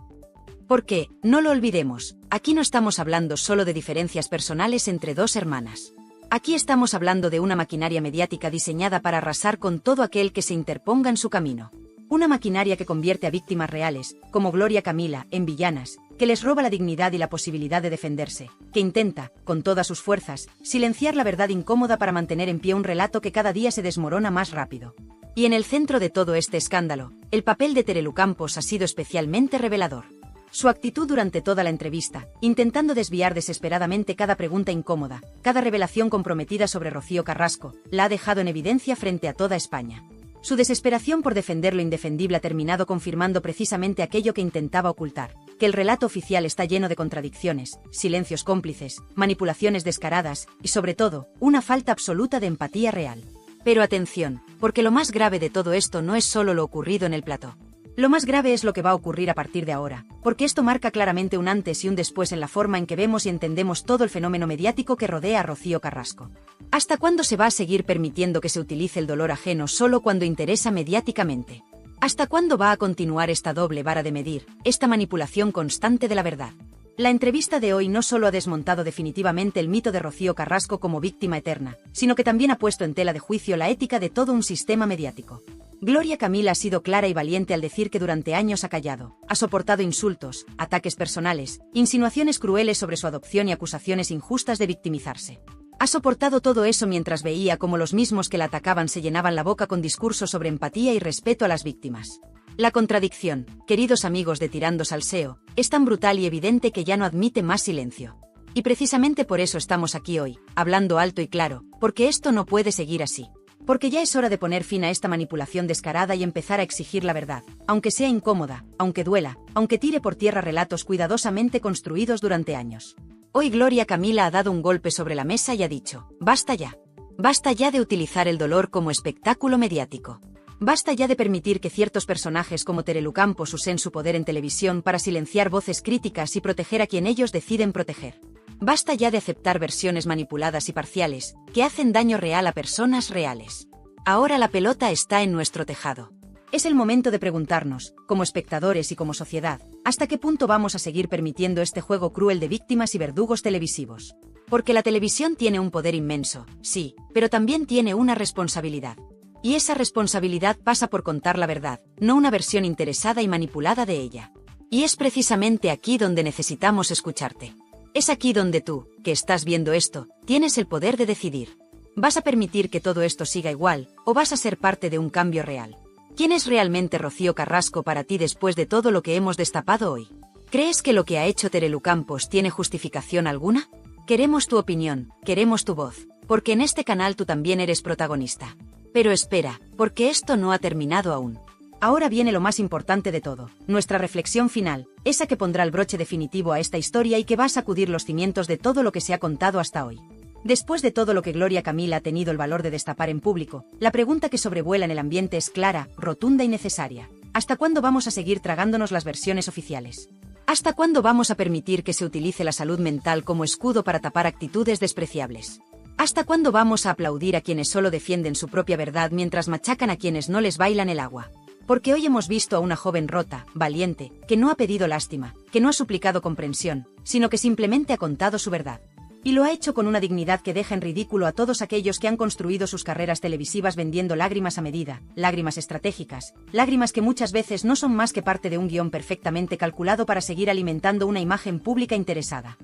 Porque, no lo olvidemos, aquí no estamos hablando solo de diferencias personales entre dos hermanas. Aquí estamos hablando de una maquinaria mediática diseñada para arrasar con todo aquel que se interponga en su camino. Una maquinaria que convierte a víctimas reales, como Gloria Camila, en villanas, que les roba la dignidad y la posibilidad de defenderse, que intenta, con todas sus fuerzas, silenciar la verdad incómoda para mantener en pie un relato que cada día se desmorona más rápido. Y en el centro de todo este escándalo, el papel de Terelu Campos ha sido especialmente revelador. Su actitud durante toda la entrevista, intentando desviar desesperadamente cada pregunta incómoda, cada revelación comprometida sobre Rocío Carrasco, la ha dejado en evidencia frente a toda España. Su desesperación por defender lo indefendible ha terminado confirmando precisamente aquello que intentaba ocultar, que el relato oficial está lleno de contradicciones, silencios cómplices, manipulaciones descaradas y, sobre todo, una falta absoluta de empatía real. Pero atención, porque lo más grave de todo esto no es solo lo ocurrido en el plató. Lo más grave es lo que va a ocurrir a partir de ahora, porque esto marca claramente un antes y un después en la forma en que vemos y entendemos todo el fenómeno mediático que rodea a Rocío Carrasco. ¿Hasta cuándo se va a seguir permitiendo que se utilice el dolor ajeno solo cuando interesa mediáticamente? ¿Hasta cuándo va a continuar esta doble vara de medir, esta manipulación constante de la verdad? La entrevista de hoy no solo ha desmontado definitivamente el mito de Rocío Carrasco como víctima eterna, sino que también ha puesto en tela de juicio la ética de todo un sistema mediático. Gloria Camila ha sido clara y valiente al decir que durante años ha callado, ha soportado insultos, ataques personales, insinuaciones crueles sobre su adopción y acusaciones injustas de victimizarse. Ha soportado todo eso mientras veía cómo los mismos que la atacaban se llenaban la boca con discursos sobre empatía y respeto a las víctimas. La contradicción, queridos amigos de Tirando Salseo, es tan brutal y evidente que ya no admite más silencio. Y precisamente por eso estamos aquí hoy, hablando alto y claro, porque esto no puede seguir así. Porque ya es hora de poner fin a esta manipulación descarada y empezar a exigir la verdad, aunque sea incómoda, aunque duela, aunque tire por tierra relatos cuidadosamente construidos durante años. Hoy Gloria Camila ha dado un golpe sobre la mesa y ha dicho, basta ya. Basta ya de utilizar el dolor como espectáculo mediático. Basta ya de permitir que ciertos personajes como Terelu Campos usen su poder en televisión para silenciar voces críticas y proteger a quien ellos deciden proteger. Basta ya de aceptar versiones manipuladas y parciales, que hacen daño real a personas reales. Ahora la pelota está en nuestro tejado. Es el momento de preguntarnos, como espectadores y como sociedad, ¿hasta qué punto vamos a seguir permitiendo este juego cruel de víctimas y verdugos televisivos? Porque la televisión tiene un poder inmenso, sí, pero también tiene una responsabilidad. Y esa responsabilidad pasa por contar la verdad, no una versión interesada y manipulada de ella. Y es precisamente aquí donde necesitamos escucharte. Es aquí donde tú, que estás viendo esto, tienes el poder de decidir. ¿Vas a permitir que todo esto siga igual, o vas a ser parte de un cambio real? ¿Quién es realmente Rocío Carrasco para ti después de todo lo que hemos destapado hoy? ¿Crees que lo que ha hecho Terelu Campos tiene justificación alguna? Queremos tu opinión, queremos tu voz, porque en este canal tú también eres protagonista. Pero espera, porque esto no ha terminado aún. Ahora viene lo más importante de todo, nuestra reflexión final, esa que pondrá el broche definitivo a esta historia y que va a sacudir los cimientos de todo lo que se ha contado hasta hoy. Después de todo lo que Gloria Camila ha tenido el valor de destapar en público, la pregunta que sobrevuela en el ambiente es clara, rotunda y necesaria. ¿Hasta cuándo vamos a seguir tragándonos las versiones oficiales? ¿Hasta cuándo vamos a permitir que se utilice la salud mental como escudo para tapar actitudes despreciables? ¿Hasta cuándo vamos a aplaudir a quienes solo defienden su propia verdad mientras machacan a quienes no les bailan el agua? Porque hoy hemos visto a una joven rota, valiente, que no ha pedido lástima, que no ha suplicado comprensión, sino que simplemente ha contado su verdad. Y lo ha hecho con una dignidad que deja en ridículo a todos aquellos que han construido sus carreras televisivas vendiendo lágrimas a medida, lágrimas estratégicas, lágrimas que muchas veces no son más que parte de un guión perfectamente calculado para seguir alimentando una imagen pública interesada.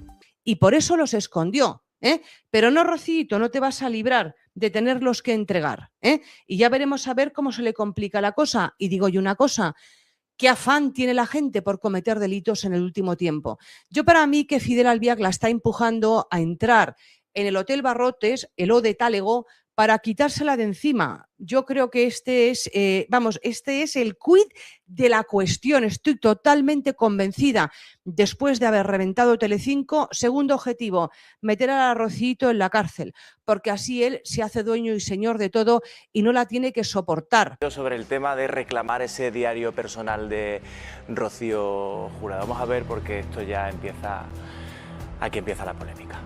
Y por eso los escondió, ¿eh? Pero no, Rocito, no te vas a librar de tenerlos que entregar, ¿eh? Y ya veremos a ver cómo se le complica la cosa. Y digo yo una cosa, ¿Qué afán tiene la gente por cometer delitos en el último tiempo? Yo, para mí, que Fidel Albiac la está empujando a entrar en el Hotel Barrotes, el O de Talego, para quitársela de encima. Yo creo que este es el quid de la cuestión. Estoy totalmente convencida. Después de haber reventado Telecinco, segundo objetivo, meter a Rocío en la cárcel, porque así él se hace dueño y señor de todo y no la tiene que soportar. Sobre el tema de reclamar ese diario personal de Rocío Jurado. Vamos a ver porque esto ya empieza, aquí empieza la polémica.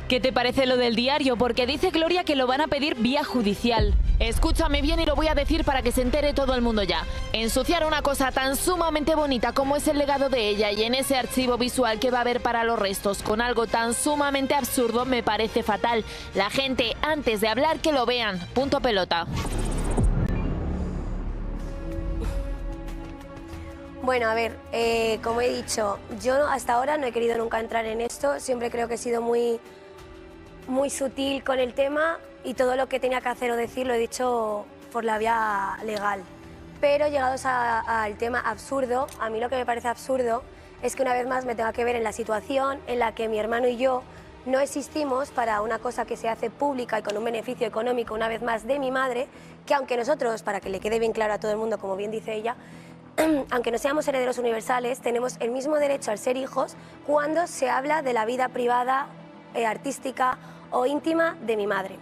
¿Qué te parece lo del diario? Porque dice Gloria que lo van a pedir vía judicial. Escúchame bien y lo voy a decir para que se entere todo el mundo ya. Ensuciar una cosa tan sumamente bonita como es el legado de ella y en ese archivo visual que va a haber para los restos con algo tan sumamente absurdo me parece fatal. La gente, antes de hablar, que lo vean. Punto pelota. Bueno, a ver, como he dicho, yo hasta ahora no he querido nunca entrar en esto. Siempre creo que he sido muy sutil con el tema y todo lo que tenía que hacer o decir lo he dicho por la vía legal. Pero llegados al tema absurdo, a mí lo que me parece absurdo es que una vez más me tenga que ver en la situación en la que mi hermano y yo no existimos para una cosa que se hace pública y con un beneficio económico, una vez más, de mi madre, que aunque nosotros, para que le quede bien claro a todo el mundo, como bien dice ella, aunque no seamos herederos universales, tenemos el mismo derecho al ser hijos cuando se habla de la vida privada, artística o íntima de mi madre.